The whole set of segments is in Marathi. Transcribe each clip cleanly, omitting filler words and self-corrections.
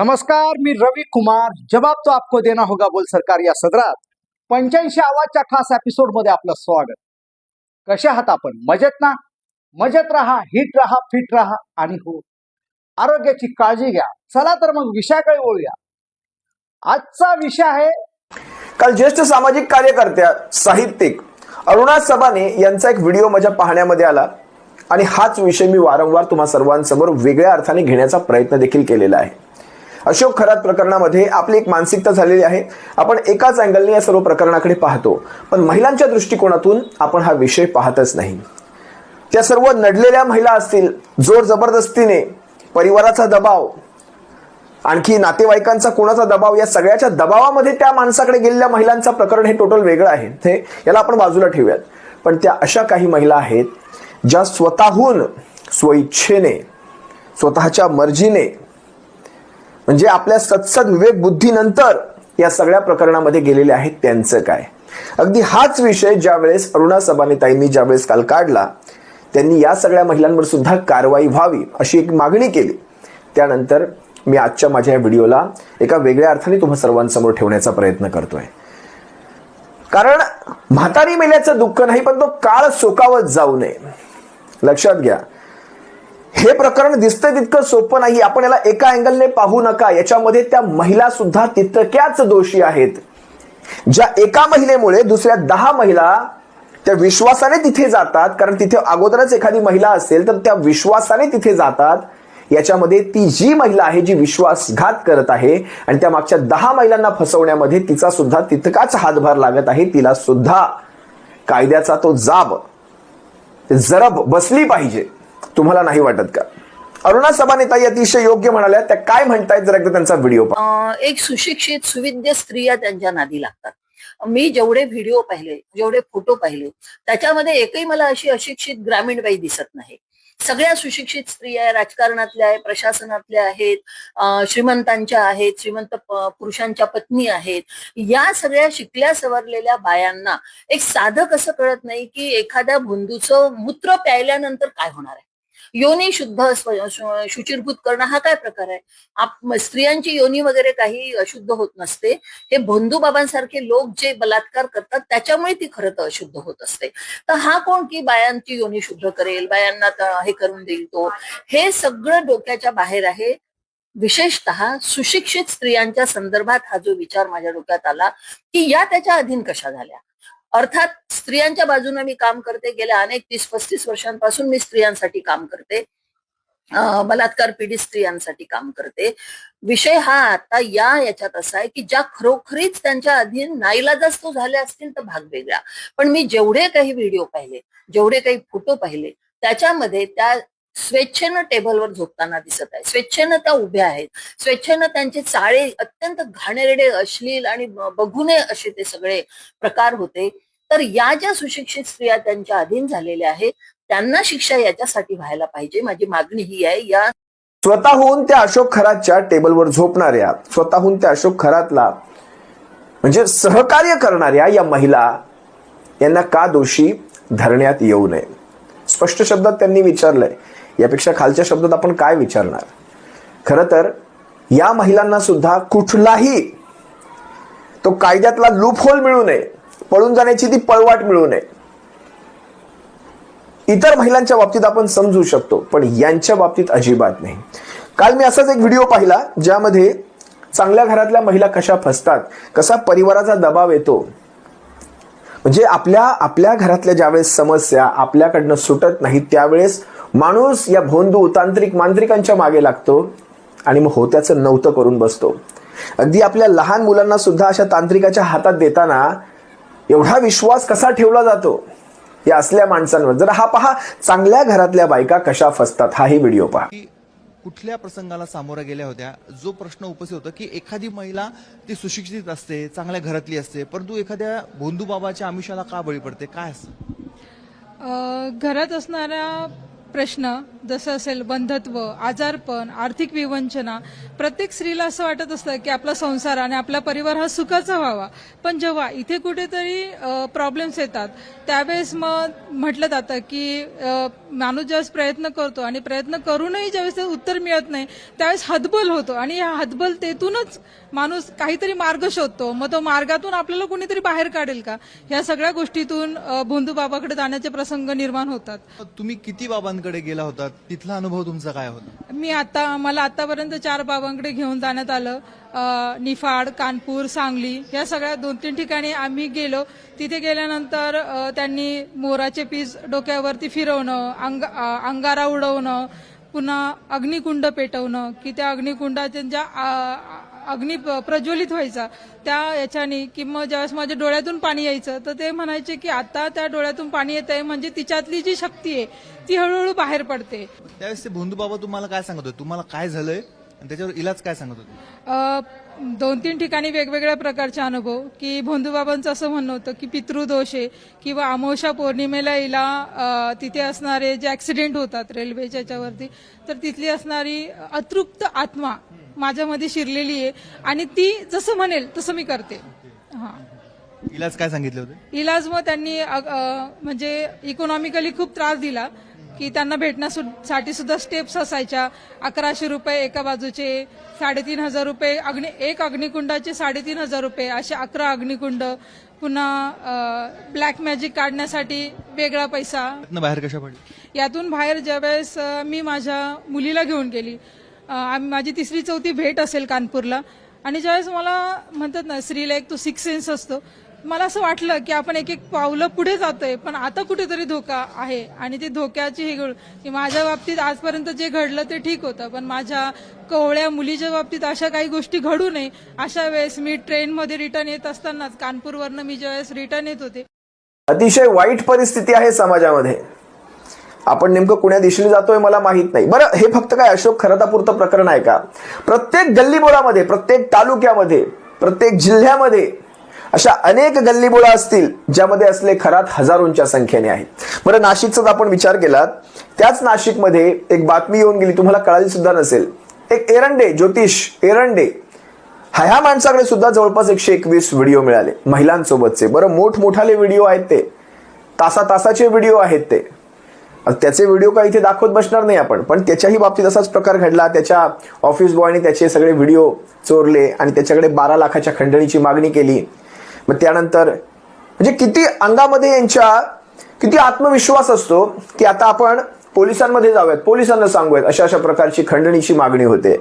नमस्कार, मी रवी कुमार. जवाब तो आपको देना होगा बोल सरकार या सदरात 85व्या खास एपिसोड मध्ये आपलं स्वागत. कसे आहात आपण? मजेत ना? मजेत राहा, हिट राहा, फिट राहा आणि हो आरोग्याची काळजी घ्या. चला तर मग विषयाकडे वळूया. आजचा विषय आहे काल ज्येष्ठ सामाजिक कार्यकर्त्या साहित्यिक अरुणा सबाने यांचा एक व्हिडिओ माझ्या पाहण्यामध्ये आला आणि हाच विषय मी वारंवार तुम्हा सर्वांसमोर वेगळ्या अर्थाने घेण्याचा प्रयत्न देखील केलेला आहे. अशोक खरात प्रकरणामध्ये आपली एक मानसिकता झालेली आहे. आपण एकाच अँगलने या सर्व प्रकरणाकडे पाहतो, पण महिलांच्या दृष्टिकोनातून आपण हा विषय पाहतच नाही. त्या सर्व नडलेल्या महिला असतील, जोर जबरदस्तीने, परिवाराचा दबाव, आणखी नातेवाईकांचा कोणाचा दबाव, या सगळ्याच्या दबावामध्ये त्या माणसाकडे गेलेल्या महिलांचं प्रकरण हे टोटल वेगळं आहे. हे याला आपण बाजूला ठेवूयात. पण त्या अशा काही महिला आहेत ज्या स्वतःहून स्वइच्छेने, स्वतःच्या मर्जीने, म्हणजे आपल्या सत्सद विवेक बुद्धीनंतर या सगळ्या प्रकरणामध्ये गेलेले आहेत. त्यांचं काय? अगदी हाच विषय ज्यावेळेस अरुणा सबाने ताईंनी ज्यावेळेस काल काढला, त्यांनी या सगळ्या महिलांवर सुद्धा कारवाई व्हावी अशी एक मागणी केली. त्यानंतर मी आजच्या माझ्या या व्हिडिओला एका वेगळ्या अर्थाने तुम्हा सर्वांसमोर ठेवण्याचा प्रयत्न करतोय. कारण म्हातारी मेल्याचं दुःख नाही, पण तो काळ सोकावत जाऊ नये. लक्षात घ्या, हे प्रकरण दिसतंय तितकं सोपं नाही. आपण याला एका अँगलने पाहू नका. याच्यामध्ये त्या महिला सुद्धा तितक्याच दोषी आहेत. ज्या एका महिलेमुळे दुसऱ्या 10 महिला त्या विश्वासाने तिथे जातात, कारण तिथे अगोदरच एखादी महिला असेल तर त्या विश्वासाने तिथे जातात. याच्यामध्ये ती जी महिला आहे जी विश्वासघात करत आहे आणि त्या मागच्या 10 महिलांना फसवण्यामध्ये तिचा सुद्धा तितकाच हातभार लागत आहे. तिला सुद्धा कायद्याचा तो जाब, जरब बसली पाहिजे. तुम्हाला नाही वाटत का? अरुणा सबाने ताई अतिशय योग्य म्हणाल्या. त्या काय म्हणतायत जर एकदा त्यांचा व्हिडिओ पहा. एक सुशिक्षित सुविद्य स्त्रिया त्यांच्या नादी लागतात. मी जेवढे व्हिडिओ पाहिले, जेवढे फोटो पाहिले, त्याच्यामध्ये एकही मला अशी अशिक्षित ग्रामीण बाई दिसत नाही. सगळ्या सुशिक्षित स्त्रिया राजकारणातल्या आहेत, प्रशासनातल्या आहेत, श्रीमंतांच्या आहेत, श्रीमंत पुरुषांच्या पत्नी आहेत. या सगळ्या शिकल्या सवरलेल्या बायांना एक साधं कसं कळत नाही की एखाद्या भोंदूचं मूत्र प्यायल्यानंतर काय होणार आहे. योनी शुद्ध शुचिरभूत करणं हा काय प्रकार आहे? स्त्रियांची योनी वगैरे काही अशुद्ध होत नसते. हे भोंदू बाबांसारखे लोक जे बलात्कार करतात त्याच्यामुळे ती खरं तर अशुद्ध होत असते. तर हा कोण की बायांची योनी शुद्ध करेल, बायांना हे करून देईल? तो हे सगळं डोक्याच्या बाहेर आहे. विशेषतः सुशिक्षित स्त्रियांच्या संदर्भात हा जो विचार माझ्या डोक्यात आला की या त्याच्या अधीन कशा झाल्या. अर्थात स्त्रियांच्या बाजूने मी काम करते. गेल्या अनेक 30-35 वर्षांपासून मी स्त्रियांसाठी काम करते, बलात्कार पीडित स्त्रियांसाठी काम करते. विषय हा आता याच्यात असा आहे की ज्या खरोखरीच त्यांच्या अधीन नाईलाजास्तव झाल्या असतील तर भाग वेगळा. पण मी जेवढे काही व्हिडिओ पाहिले, जेवढे काही फोटो पाहिले, त्याच्यामध्ये त्या स्वेच्छेनं टेबलवर झोपताना दिसत आहे. स्वेच्छेनं त्या उभ्या आहेत. स्वेच्छेनं त्यांचे चाळे अत्यंत घाणेरडे, अश्लील आणि बघू नये असे ते सगळे प्रकार होते. तर या ज्या सुशिक्षित स्त्रिया त्यांच्या अधीन झालेल्या आहेत त्यांना शिक्षा याच्यासाठी व्हायला पाहिजे. माझी मागणी ही आहे. या स्वतःहून त्या अशोक खरातच्या टेबलवर झोपणाऱ्या, स्वतःहून त्या अशोक खरातला म्हणजे सहकार्य करणाऱ्या या महिला यांना का दोषी धरण्यात येऊ नये? स्पष्ट शब्दात त्यांनी विचारलंय. यापेक्षा खालच्या शब्दात आपण काय विचारणार? खरं तर या महिलांना सुद्धा कुठलाही तो कायद्यातला लूपहोल मिळू नये, पळून जाण्याची ती पळवाट मिळू नये. इतर महिलांच्या बाबतीत आपण समजू शकतो, पण यांच्या बाबतीत अजिबात नाही. काल मी असाच एक व्हिडिओ पाहिला ज्यामध्ये चांगल्या घरातल्या महिला कशा फसतात, कसा परिवाराचा दबाव येतो. म्हणजे आपल्या घरातल्या ज्यावेळेस समस्या आपल्याकडनं सुटत नाही त्यावेळेस माणूस या भोंदू तांत्रिक मांत्रिकांच्या मागे लागतो आणि मग होत्याचं नव्हतं करून बसतो. अगदी आपल्या लहान मुलांना सुद्धा अशा तांत्रिकाच्या हातात देताना एवढा विश्वास कसा ठेवला जातो या असल्या माणसांवर. जरा हा पहा, चांगल्या घरातल्या बायका कशा फसतात. हाही व्हिडिओ पहा. कुठल्या प्रसंगाला सामोऱ्या गेल्या होत्या? जो प्रश्न उपस्थित होता की एखादी महिला ती सुशिक्षित असते, चांगल्या घरातली असते, परंतु एखाद्या भोंदू बाबाच्या आमिषाला का बळी पडते? काय असं घरात असणारा प्रश्न जसं असेल बंधत्व, आजारपण, आर्थिक विवंचना, प्रत्येक स्त्रीला असं वाटत असतं की आपला संसार आणि आपला परिवार हा सुखाचा व्हावा. पण जेव्हा इथे कुठेतरी प्रॉब्लेम्स येतात त्यावेळेस मग म्हटलं जातं की माणूस ज्यावेळेस प्रयत्न करतो आणि प्रयत्न करूनही ज्यावेळेस ते उत्तर मिळत नाही त्यावेळेस हतबल होतो आणि या हतबलतेतूनच माणूस काहीतरी मार्ग शोधतो. मग तो मार्गातून आपल्याला कोणीतरी बाहेर काढेल का, ह्या सगळ्या गोष्टीतून भोंदू बाबाकडे जाण्याचे प्रसंग निर्माण होतात. तुम्ही किती बाबांकडे गेला होता, तिथला अनुभव तुमचा काय होता? मला आतापर्यंत 4 बाबांकडे घेऊन जाण्यात आलं. निफाड, कानपूर, सांगली या सगळ्या 2-3 ठिकाणी आम्ही गेलो. तिथे गेल्यानंतर त्यांनी मोराचे पीस डोक्यावरती फिरवणं, अंगारा उडवणं, पुन्हा अग्निकुंड पेटवणं की त्या अग्निकुंडाच्या ज्या अग्नी प्रज्वलित व्हायचा त्या याच्याने की मग ज्यावेळेस माझ्या डोळ्यातून पाणी यायचं तर ते म्हणायचे की आता त्या डोळ्यातून पाणी येत आहे म्हणजे तिच्यातली जी शक्ती आहे ती हळूहळू बाहेर पडते. त्यावेळेस ते भोंदू बाबा तुम्हाला काय सांगत होते, तुम्हाला काय झालंय आणि त्याच्यावर इलाज काय सांगत होते? 2-3 ठिकाणी वेगवेगळ्या प्रकारचे अनुभव की भोंदूबाबांचं असं म्हणणं होतं की पितृदोष आहे किंवा अमावस्या पौर्णिमेला हिला तिथे असणारे जे ऍक्सिडेंट होतात रेल्वेच्या याच्यावरती तर तिथली असणारी अतृप्त आत्मा माझ्यामध्ये शिरलेली आहे आणि ती जसं म्हणेल तसं मी करते. हा, इलाज काय सांगितले होते? इलाज मग त्यांनी म्हणजे इकॉनॉमिकली खूप त्रास दिला की त्यांना भेटण्यासाठी सुद्धा स्टेप्स असायच्या. 1100 रुपये एका बाजूचे, 3,500 रुपये एक अग्निकुंडाचे 3,500 रुपये, असे 11 अग्निकुंड. पुन्हा ब्लॅक मॅजिक काढण्यासाठी वेगळा पैसा. बाहेर कशा पडली? यातून बाहेर ज्यावेळेस मी माझ्या मुलीला घेऊन गेली, माझी 3री-4थी भेट असेल कानपूरला, आणि ज्यावेळेस मला म्हणतात ना स्त्रीला एक तो 6th सेन्स असतो, मला असं वाटलं की आपण एक पावलं पुढे जातोय पण आता कुठेतरी धोका आहे आणि ते धोक्याची की माझ्या बाबतीत आजपर्यंत जे घडलं ते ठीक होतं पण माझ्या कवळ्या मुलीच्या बाबतीत अशा काही गोष्टी घडू नये. अशा वेळेस मी ट्रेनमध्ये रिटर्न येत असतानाच कानपूरवरनं मी ज्यावेळेस रिटर्न येत होते. अतिशय वाईट परिस्थिती आहे समाजामध्ये. आपण नेमकं कुण्या दिशेने जातोय मला माहित नाही. बरं, हे फक्त काय अशोक खरतापुरतं प्रकरण आहे का? प्रत्येक गल्लीबोळामध्ये, प्रत्येक तालुक्यामध्ये, प्रत्येक जिल्ह्यामध्ये अशा अनेक गल्लीबोळा असतील ज्यामध्ये असले खरात हजारोंच्या संख्येने आहेत. बरं, नाशिकचाच आपण विचार केला, त्याच नाशिकमध्ये एक बातमी येऊन गेली, तुम्हाला कळाली सुद्धा नसेल. एक एरंडे, ज्योतिष एरंडे, ह्या माणसाकडे सुद्धा जवळपास 121 व्हिडिओ मिळाले महिलांसोबतचे. बरं, मोठमोठाले व्हिडिओ आहेत ते, तासाचे व्हिडिओ आहेत ते. त्याचे व्हिडिओ काय इथे दाखवत बसणार नाही आपण, पण त्याच्याही बाबतीत असाच प्रकार घडला. त्याच्या ऑफिस बॉयने त्याचे सगळे व्हिडिओ चोरले आणि त्याच्याकडे 12 लाखाच्या खंडणीची मागणी केली. मग त्यानंतर म्हणजे किती अंगामध्ये यांच्या किती आत्मविश्वास असतो की आता आपण पोलिसांमध्ये जाऊयात, पोलिसांना सांगूयात अशा प्रकारची खंडणीची मागणी होते.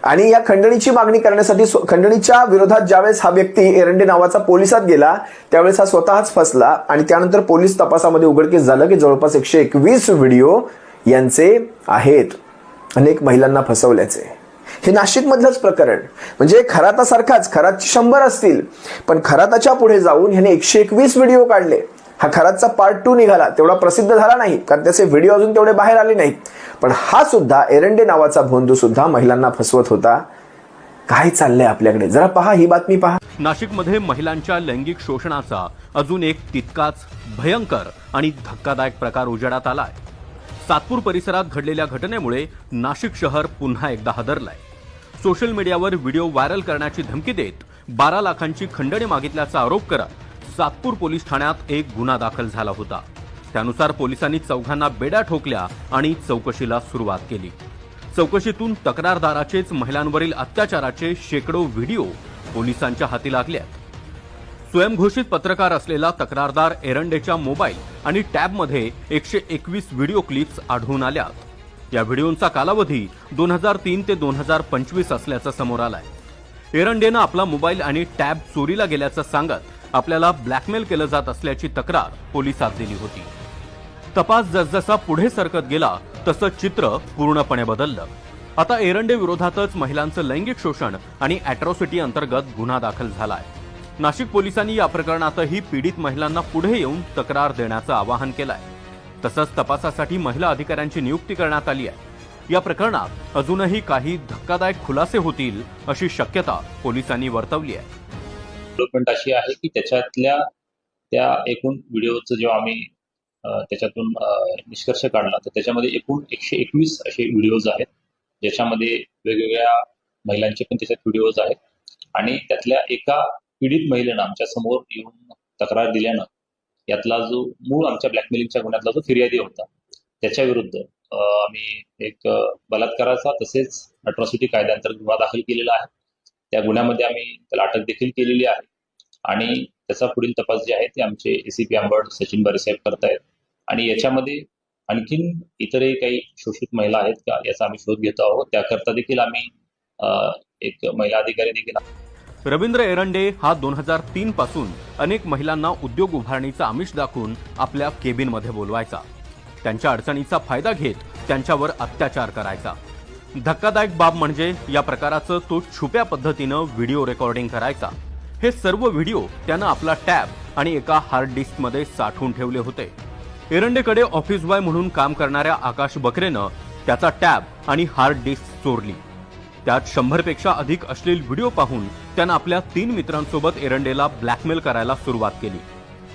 आणि या खंडणीची मागणी करण्यासाठी खंडणीच्या विरोधात ज्यावेळेस हा व्यक्ती एरंडे नावाचा पोलिसात गेला त्यावेळेस हा स्वतःच फसला आणि त्यानंतर पोलीस तपासामध्ये उघडकीस झालं की जवळपास 121 व्हिडिओ यांचे आहेत अनेक महिलांना फसवल्याचे. हे नाशिकमधलंच प्रकरण. म्हणजे खरातासारखाच, खरातची 100 असतील पण खराताच्या पुढे जाऊन ह्याने 121 व्हिडिओ काढले. हा खरातचा पार्ट 2 निघाला, तेवढा प्रसिद्ध झाला नाही कारण त्याचे व्हिडिओ अजून तेवढे बाहेर आले नाहीत. पण हा सुद्धा एरंडे नावाचा भोंदू सुद्धा महिलांना फसवत होता. काय चाललंय आपल्याकडे, जरा पहा ही बातमी पहा. नाशिकमध्ये महिलांच्या लैंगिक शोषणाचा अजून एक तितकाच भयंकर आणि धक्कादायक प्रकार उजेडात आलाय. सातपूर परिसरात घडलेल्या घटनेमुळे नाशिक शहर पुन्हा एकदा हादरलंय. सोशल मीडियावर व्हिडिओ व्हायरल करण्याची धमकी देत 12 लाखांची खंडणी मागितल्याचा आरोप करत सातपूर पोलीस ठाण्यात एक गुन्हा दाखल झाला होता. त्यानुसार पोलिसांनी चौघांना बेड्या ठोकल्या आणि चौकशीला सुरुवात केली. चौकशीतून तक्रारदाराचेच महिलांवरील अत्याचाराचे शेकडो व्हिडिओ पोलिसांच्या हाती लागले. स्वयंघोषित पत्रकार असलेला तक्रारदार एरंडेच्या मोबाईल आणि टॅबमध्ये 121 व्हिडिओ क्लिप्स आढळून आल्या. या व्हिडिओंचा कालावधी 2003 ते 2025 असल्याचं समोर आलंय. एरंडेनं आपला मोबाईल आणि टॅब चोरीला गेल्याचं सांगत आपल्याला ब्लॅकमेल केलं जात असल्याची तक्रार पोलिसात दिली होती. तपास जसजसा पुढे सरकत गेला तसं चित्र पूर्णपणे बदललं. आता एरंडे विरोधातच महिलांचं लैंगिक शोषण आणि अॅट्रॉसिटी अंतर्गत गुन्हा दाखल झालाय. नाशिक पोलिसांनी या प्रकरणातही पीडित महिलांना पुढे येऊन तक्रार देण्याचं आवाहन केलंय. तसंच तपासासाठी महिला अधिकाऱ्यांची नियुक्ती करण्यात आली आहे. या प्रकरणात अजूनही काही धक्कादायक खुलासे होतील अशी शक्यता पोलिसांनी वर्तवली आहे. डेव्हलपमेंट अशी आहे की त्याच्यातल्या त्या एकूण व्हिडिओचं जेव्हा आम्ही त्याच्यातून निष्कर्ष काढला तर त्याच्यामध्ये एकूण 121 असे व्हिडिओज आहेत ज्याच्यामध्ये वेगवेगळ्या महिलांचे पण त्याच्यात व्हिडिओज आहेत. आणि त्यातल्या एका पीडित महिलेनं आमच्या समोर येऊन तक्रार दिल्यानं यातला जो मूळ आमच्या ब्लॅकमेलिंगच्या गुन्ह्यातला जो फिर्यादी होता त्याच्या विरुद्ध आम्ही एक बलात्काराचा तसेच अट्रॉसिटी कायद्याअंतर्गत गुन्हा दाखल केलेला आहे. त्या गुन्ह्यामध्ये आम्ही त्याला अटक देखील केलेली आहे आणि त्याचा पुढील तपास जे आहे ते आमचे एसीपी अंबड सचिन बारेसाहेब करतायत आणि याच्यामध्ये आणखीन इतरही काही शोषित महिला आहेत का याचा आम्ही शोध घेतो आहोत. त्याकरता देखील आम्ही एक महिला अधिकारी देखील रवींद्र एरंडे हा 2003 पासून अनेक महिलांना उद्योग उभारणीचा आमिष दाखवून आपल्या केबिनमध्ये बोलवायचा. त्यांच्या अडचणीचा फायदा घेत त्यांच्यावर अत्याचार करायचा. धक्कादायक बाब म्हणजे या प्रकाराचं तो छुप्या पद्धतीनं व्हिडिओ रेकॉर्डिंग करायचा. हे सर्व व्हिडिओ त्यानं आपला टॅब आणि एका हार्ड डिस्कमध्ये साठवून ठेवले होते. एरंडेकडे ऑफिस बॉय म्हणून काम करणाऱ्या आकाश बकरेनं त्याचा टॅब आणि हार्ड डिस्क चोरली. त्यात 100 पेक्षा अधिक अश्लील व्हिडिओ पाहून त्यानं आपल्या 3 मित्रांसोबत एरंडेला ब्लॅकमेल करायला सुरुवात केली.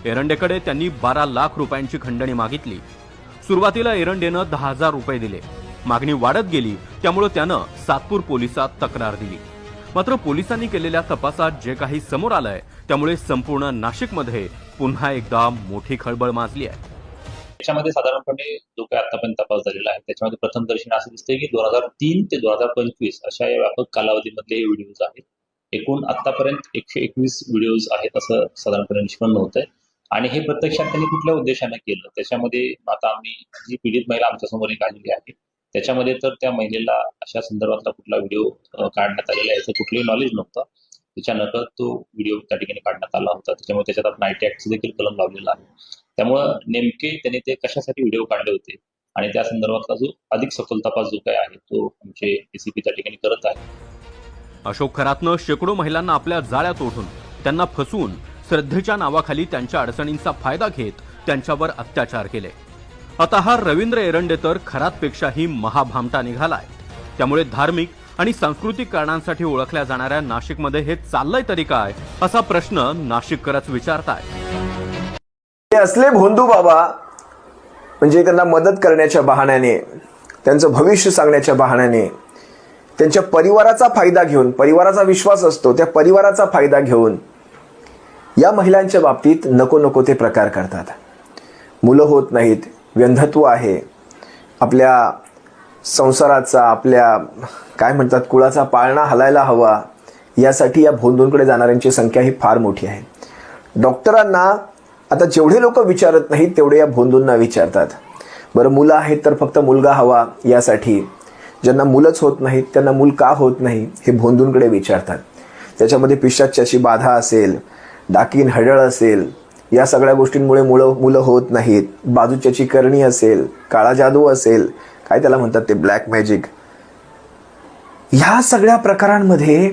एरंडेकडे त्यांनी 12 लाख रुपयांची खंडणी मागितली. सुरुवातीला एरंडेनं 10,000 रुपये दिले. मागणी वाढत गेली, त्यामुळे त्यानं सातपूर पोलिसात तक्रार दिली. मात्र पोलिसांनी केलेल्या तपासात जे काही समोर आलंय त्यामुळे संपूर्ण नाशिकमध्ये पुन्हा एकदा मोठी खळबळ माजली आहे. त्याच्यामध्ये साधारणपणे जो काही आतापर्यंत तपास झालेला आहे त्याच्यामध्ये प्रथम दर्शनी असं दिसतंय की 2003 ते 2025 अशा या व्यापक कालावधीमधले हे व्हिडिओज आहेत. एकूण आतापर्यंत 121 व्हिडिओज आहेत असं साधारणपणे निष्पन्न होत आहे आणि हे प्रत्यक्षात त्यांनी कुठल्या उद्देशाने केलं त्याच्यामध्ये आता आम्ही जी पीडित महिला आमच्या समोर एक आलेली आहे त्याच्यामध्ये तर त्या महिलेला अशा संदर्भातला कुठला व्हिडिओ काढण्यात आलेला आहे याचं कुठलंही नॉलेज नव्हतं. त्याच्या नकळत तो व्हिडिओ त्या ठिकाणी काढण्यात आला होता. त्याच्यामुळे त्याच्यात आपण IT ऍक्टचं देखील कलम लावलेला आहे. त्यामुळं नेमके त्यांनी ते कशासाठी व्हिडिओ काढले होते आणि त्या संदर्भातला जो अधिक सखोल तपास जो काय आहे तो आमचे एसीपी त्या ठिकाणी करत आहे. अशोक खरातनं शेकडो महिलांना आपल्या जाळ्यात ओढून त्यांना फसवून श्रद्धेच्या नावाखाली त्यांच्या अडचणींचा फायदा घेत त्यांच्यावर अत्याचार केले. आता हा रवींद्र एरंडे तर खरातपेक्षाही महाभामटा निघालाय. त्यामुळे धार्मिक आणि सांस्कृतिक कारणांसाठी ओळखल्या जाणाऱ्या नाशिकमध्ये हे चाललंय तरी काय असा प्रश्न नाशिककरच विचारताय. हे असले भोंदू बाबा म्हणजे त्यांना मदत करण्याच्या बहाण्याने, त्यांचं भविष्य सांगण्याच्या बहाण्याने, त्यांच्या परिवाराचा फायदा घेऊन, परिवाराचा विश्वास असतो त्या परिवाराचा फायदा घेऊन या महिलांच्या बाबतीत नको नको ते प्रकार करतात. मुलं होत नाहीत, व्यंधत्व आहे, आपल्या संसाराचा, आपल्या काय म्हणतात कुळाचा पाळणा हलायला हवा यासाठी या भोंदूंकडे जाणाऱ्यांची संख्या ही फार मोठी आहे. डॉक्टरांना आता जेवढे लोक विचारत नाहीत तेवढे या भोंदूंना विचारतात. बरं मुलं आहेत तर फक्त मुलगा हवा यासाठी, ज्यांना मुलंच होत नाहीत त्यांना मूल का होत नाही हे भोंदूंकडे विचारतात. त्याच्यामध्ये पिशाच्याची बाधा असेल, डाकीन हडळ असेल, या सगळ्या गोष्टींमुळे मुलं होत नाहीत, बाजूच्याची करणी असेल, काळा जादू असेल, काय त्याला म्हणतात ते ब्लॅक मॅजिक, ह्या सगळ्या प्रकारांमध्ये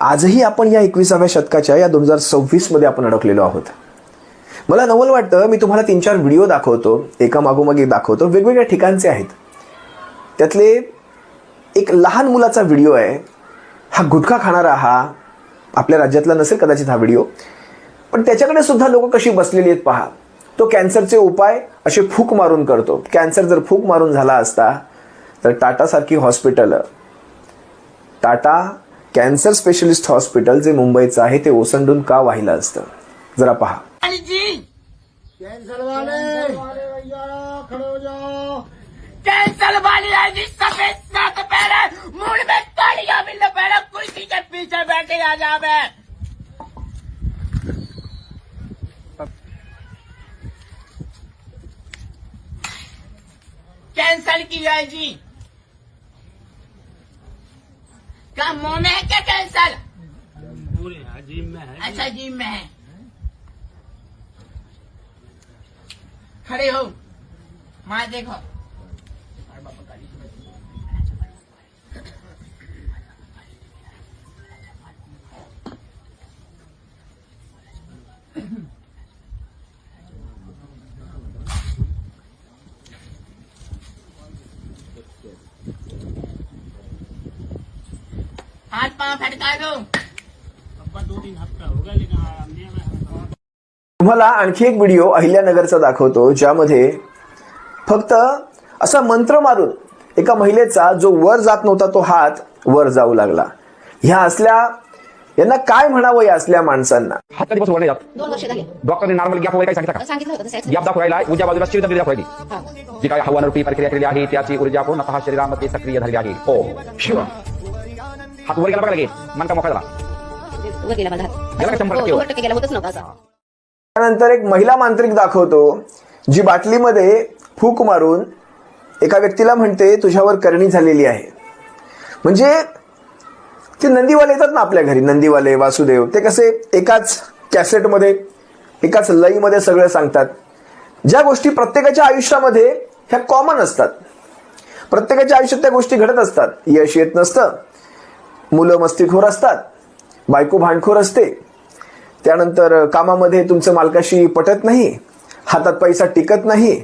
आजही आपण या 21व्या शतकाच्या या 2026 मध्ये आपण अडकलेलो आहोत. मला नवल वाटतं, मी तुम्हाला 3-4 व्हिडिओ दाखवतो, एका मागोमाग एक दाखवतो, वेगवेगळ्या ठिकाणचे आहेत. त्यातले एक लहान मुलाचा व्हिडिओ आहे. हा गुटखा खाणारा, हा आपल्या राज्यातला नसेल कदाचित हा व्हिडिओ, पण त्याच्याकडे सुद्धा लोक कशी बसलेली आहेत पहा. तो कॅन्सरचे उपाय असे फूक मारून करतो. कॅन्सर जर फूक मारून झाला असता तर टाटासारखी hospital, Tata cancer specialist hospital जे मुंबईचं आहे ते ओसंडून का वाहिलं असतं. जरा पहा. कैंसल वाले भैया खड़े हो जाओ. कैंसल वाली है जी, सफेद शर्ट पहने, मुंह में कालिया बिल्ल पहने, कुर्सी के पीछे बैठे आ जावे. कैंसल किया है जी. क्या मुंह में है क्या कैंसल? जिम में है. अच्छा जिम में है. खड़े हो, माँ देखो. हाथ पाँव फटका दो. अब 2-3 हफ्ता हो गया लेकिन तुम्हाला आणखी एक व्हिडिओ अहिल्यानगरचा दाखवतो, ज्यामध्ये फक्त असा मंत्र मारून एका महिलेचा जो वर जात नव्हता तो हात वर जाऊ लागला. ह्या असल्या यांना काय म्हणावं या असल्या माणसांना? हात कधीपासून वर नाही जात? 2 वर्ष झाले. डॉक्टरने नॉर्मल गॅप वगैरे काय सांगितलं का? सांगितलं होतं तसं. गॅप दाखवायला उजव्या बाजूला शिरदंडी दाखवायची. हा. जी काय हवानारूपी प्रक्रिया केली आहे त्याची ऊर्जा पूर्णतः शरीरामध्ये सक्रिय झालेली आहे. हो शिव हात वर गेला बघा लगेच, मन का मोकळा झाला. वर गेला माझा हात. गेला का 100% हो, 100% गेला, होतच नव्हता असं. त्यानंतर एक महिला मांत्रिक दाखवतो जी बाटलीमध्ये फूक मारून एका व्यक्तीला म्हणते तुझ्यावर करणी झालेली आहे. म्हणजे ते नंदीवाले येतात ना आपल्या घरी, नंदीवाले वासुदेव, ते कसे एकाच कॅसेटमध्ये एकाच लईमध्ये सगळं सांगतात. ज्या गोष्टी प्रत्येकाच्या आयुष्यामध्ये ह्या कॉमन असतात, प्रत्येकाच्या आयुष्यात त्या गोष्टी घडत असतात. यश येत नसतं, मुलं मस्तीखोर असतात, बायको भांडखोर असते, त्यानंतर कामामध्ये तुमचं मालकाशी पटत नाही, हातात पैसा टिकत नाही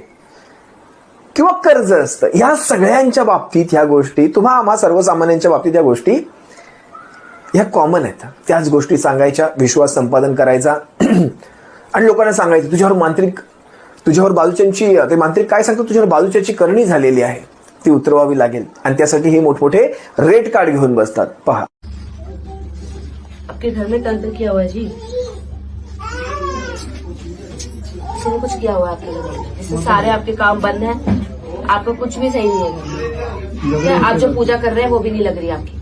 किंवा कर्ज असतं. ह्या सगळ्यांच्या बाबतीत ह्या गोष्टी, तुम्हा आम्हा सर्वसामान्यांच्या बाबतीत ह्या गोष्टी ह्या कॉमन आहेत. त्याच गोष्टी सांगायच्या, विश्वास संपादन करायचा आणि लोकांना सांगायचं तुझ्यावर बाजूच्यांची, ते मांत्रिक काय सांगतो, तुझ्यावर बाजूच्याची करणी झालेली आहे, ती उतरवावी लागेल. आणि त्यासाठी हे मोठमोठे रेट कार्ड घेऊन बसतात. पहा, आपके घर में तंत्र किया हुआ है जी, किसी ने कुछ किया हुआ है आपके घर में, जिससे सारे आपके काम बंद हैं, आपका कुछ भी सही नहीं है। ठीक है, आप जो पूजा कर रहे हैं वो भी नहीं लग रही आपकी।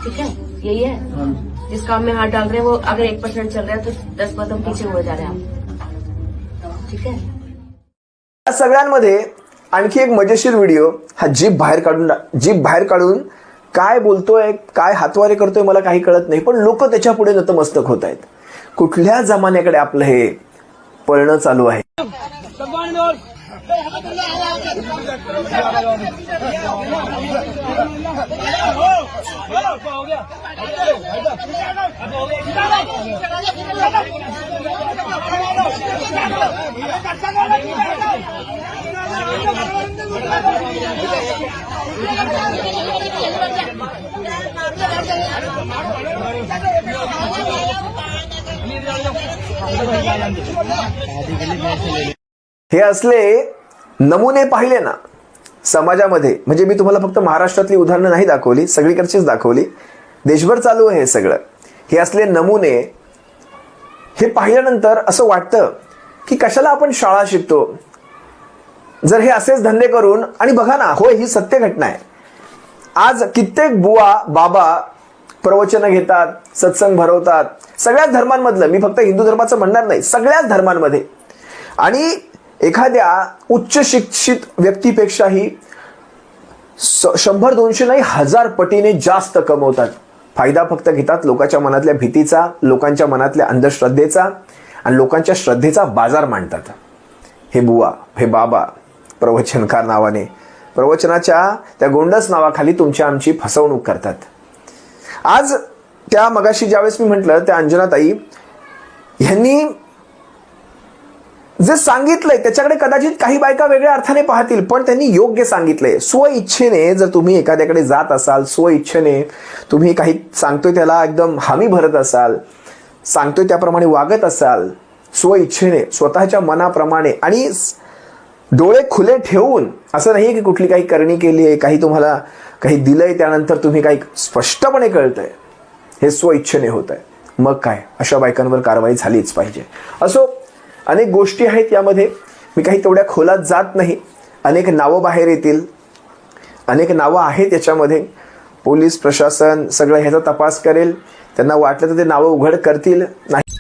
ठीक है, यही है। जिस काम में हाथ डाल रहे हैं वो अगर 1% चल रहा है तो 10 कदम पीछे हुए जा रहे हैं आप। ठीक है, या सगळ्यांमध्ये आणखी एक मजेशीर व्हिडिओ, हा जीभ बाहेर काढून काय बोलतोय, काय हातवारे करतोय मला काही कळत नाही, पण लोक त्याच्या पुढे नतमस्तक होत आहेत. कुठल्या जमान्याकडे आपलं हे पळणं चालू आहे? हे असले नमुने पाहिले ना समाजामध्ये, म्हणजे मी तुम्हाला फक्त महाराष्ट्रातली उदाहरणं नाही दाखवली, सगळीकडचीच दाखवली, देशभर चालू आहे हे सगळं. हे असले नमुने हे पाहिल्यानंतर असं वाटतं की कशाला आपण शाळा शिकतो, जर हे असेच धंदे करून. आणि बघा ना, होय ही सत्य घटना आहे. आज कित्येक बुवा बाबा प्रवचनं घेतात, सत्संग भरवतात, सगळ्याच धर्मांमधलं, मी फक्त हिंदू धर्माचं म्हणणार नाही, सगळ्याच धर्मांमध्ये. आणि एखाद्या उच्च शिक्षित व्यक्तीपेक्षाही 100-200 नाही 1000 पटीने जास्त कमवतात. फायदा फक्त घेतात लोकांच्या मनातल्या भीतीचा, लोकांच्या मनातल्या अंधश्रद्धेचा, आणि लोकांच्या श्रद्धेचा बाजार मांडतात. हे बुवा, हे बाबा प्रवचनकार नावाने, प्रवचनाच्या त्या गोंडस नावाखाली तुमची आमची फसवणूक करतात. आज त्या मगाशी ज्यावेळेस मी म्हटलं, त्या अंजनाताई यांनी जे सांगितलंय त्याच्याकडे कदाचित काही बायका वेगळ्या अर्थाने पाहतील, पण त्यांनी योग्य सांगितलंय. स्वइच्छेने जर तुम्ही एखाद्याकडे जात असाल, स्वइच्छेने तुम्ही काही सांगतोय त्याला एकदम हामी भरत असाल, सांगतोय त्याप्रमाणे वागत असाल, स्वइच्छेने स्वतःच्या मनाप्रमाणे आणि डोळे खुले ठेवून, असं नाही की कुठली काही करणी केली आहे, काही तुम्हाला काही दिलंय त्यानंतर तुम्ही काही स्पष्टपणे कळतंय, हे स्वइच्छेने होत आहे, मग काय अशा बायकांवर कारवाई झालीच पाहिजे. असो, अनेक गोष्टी आहेत यामध्ये, मी काही तेवढ्या खोलात जात नाही. अनेक नावं बाहेर येतील, अनेक नावं आहेत याच्यामध्ये. पोलीस प्रशासन सगळं ह्याचा तपास करेल, त्यांना वाटलं तर ते नावं उघड करतील. नाही